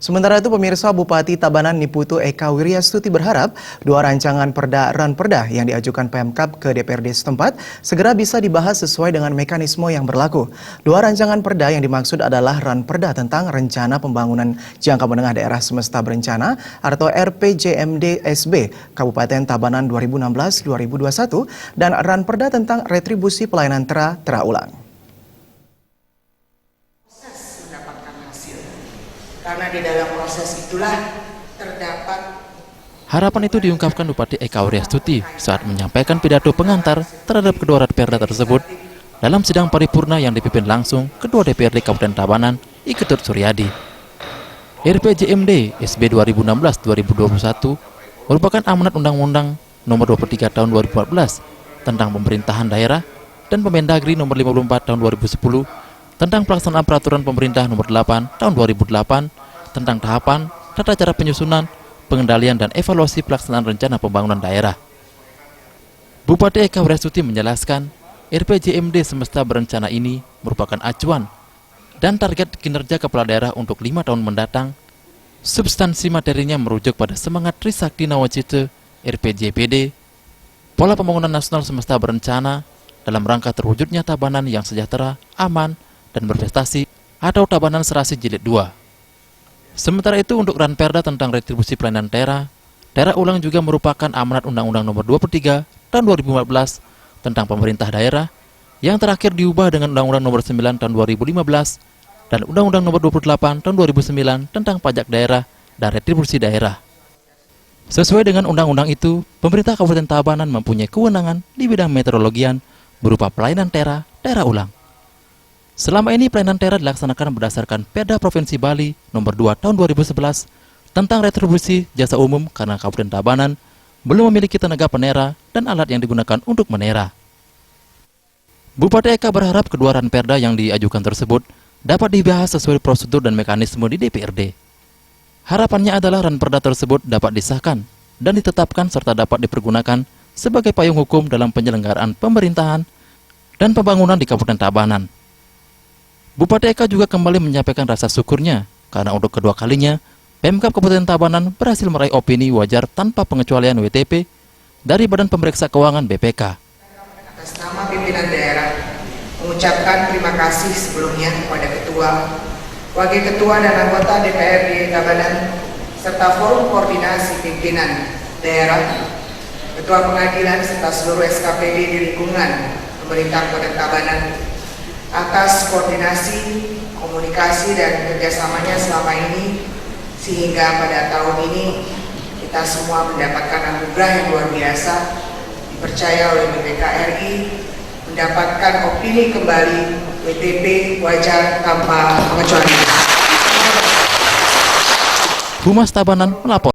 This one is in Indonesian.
Sementara itu, pemirsa, Bupati Tabanan Niputu Eka Wiryastuti berharap dua rancangan ranperda yang diajukan Pemkab ke DPRD setempat segera bisa dibahas sesuai dengan mekanisme yang berlaku. Dua rancangan perda yang dimaksud adalah ranperda tentang Rencana Pembangunan Jangka Menengah Daerah Semesta Berencana atau RPJMD-SB Kabupaten Tabanan 2016-2021 dan ranperda tentang retribusi pelayanan tera ulang. Karena di dalam proses itulah terdapat. Harapan itu diungkapkan Bupati Eka Wiryastuti saat menyampaikan pidato pengantar terhadap kedua ranperda tersebut dalam sidang paripurna yang dipimpin langsung Ketua DPRD Kabupaten Tabanan, I Ketut Suryadi. RPJMD SB 2016-2021 merupakan amanat Undang-Undang Nomor 23 Tahun 2014 tentang Pemerintahan Daerah dan Permendagri Nomor 54 Tahun 2010 tentang pelaksanaan peraturan pemerintah nomor 8 tahun 2008 tentang tahapan, tata cara penyusunan, pengendalian dan evaluasi pelaksanaan rencana pembangunan daerah. Bupati Eka Wiryastuti menjelaskan, RPJMD Semesta Berencana ini merupakan acuan dan target kinerja kepala daerah untuk 5 tahun mendatang. Substansi materinya merujuk pada semangat Trisakti Nawacita RPJPD, pola pembangunan nasional semesta berencana dalam rangka terwujudnya Tabanan yang sejahtera, aman, dan berprestasi atau Tabanan Serasi Jilid 2. Sementara itu untuk ranperda tentang retribusi pelayanan tera ulang juga merupakan amanat Undang-Undang Nomor 23 Tahun 2014 tentang pemerintah daerah yang terakhir diubah dengan Undang-Undang Nomor 9 Tahun 2015 dan Undang-Undang Nomor 28 Tahun 2009 tentang pajak daerah dan retribusi daerah. Sesuai dengan undang-undang itu, pemerintah Kabupaten Tabanan mempunyai kewenangan di bidang meteorologian berupa pelayanan tera ulang. Selama ini pelayanan tera dilaksanakan berdasarkan Perda Provinsi Bali Nomor 2 Tahun 2011 tentang retribusi jasa umum karena Kabupaten Tabanan belum memiliki tenaga penera dan alat yang digunakan untuk menera. Bupati Eka berharap kedua ranperda yang diajukan tersebut dapat dibahas sesuai prosedur dan mekanisme di DPRD. Harapannya adalah ranperda tersebut dapat disahkan dan ditetapkan serta dapat dipergunakan sebagai payung hukum dalam penyelenggaraan pemerintahan dan pembangunan di Kabupaten Tabanan. Bupati Eka juga kembali menyampaikan rasa syukurnya karena untuk kedua kalinya Pemkab Kabupaten Tabanan berhasil meraih opini wajar tanpa pengecualian WTP dari Badan Pemeriksa Keuangan BPK. Atas nama pimpinan daerah mengucapkan terima kasih sebelumnya kepada Ketua, Wakil Ketua dan anggota DPRD Tabanan serta Forum Koordinasi Pimpinan Daerah, Ketua Pengadilan serta seluruh SKPD di lingkungan pemerintah Kabupaten Tabanan atas koordinasi, komunikasi dan kerjasamanya selama ini sehingga pada tahun ini kita semua mendapatkan anugerah yang luar biasa dipercaya oleh BPK RI mendapatkan opini kembali WTP wajar tanpa pengecualian. Humas Tabanan melapor.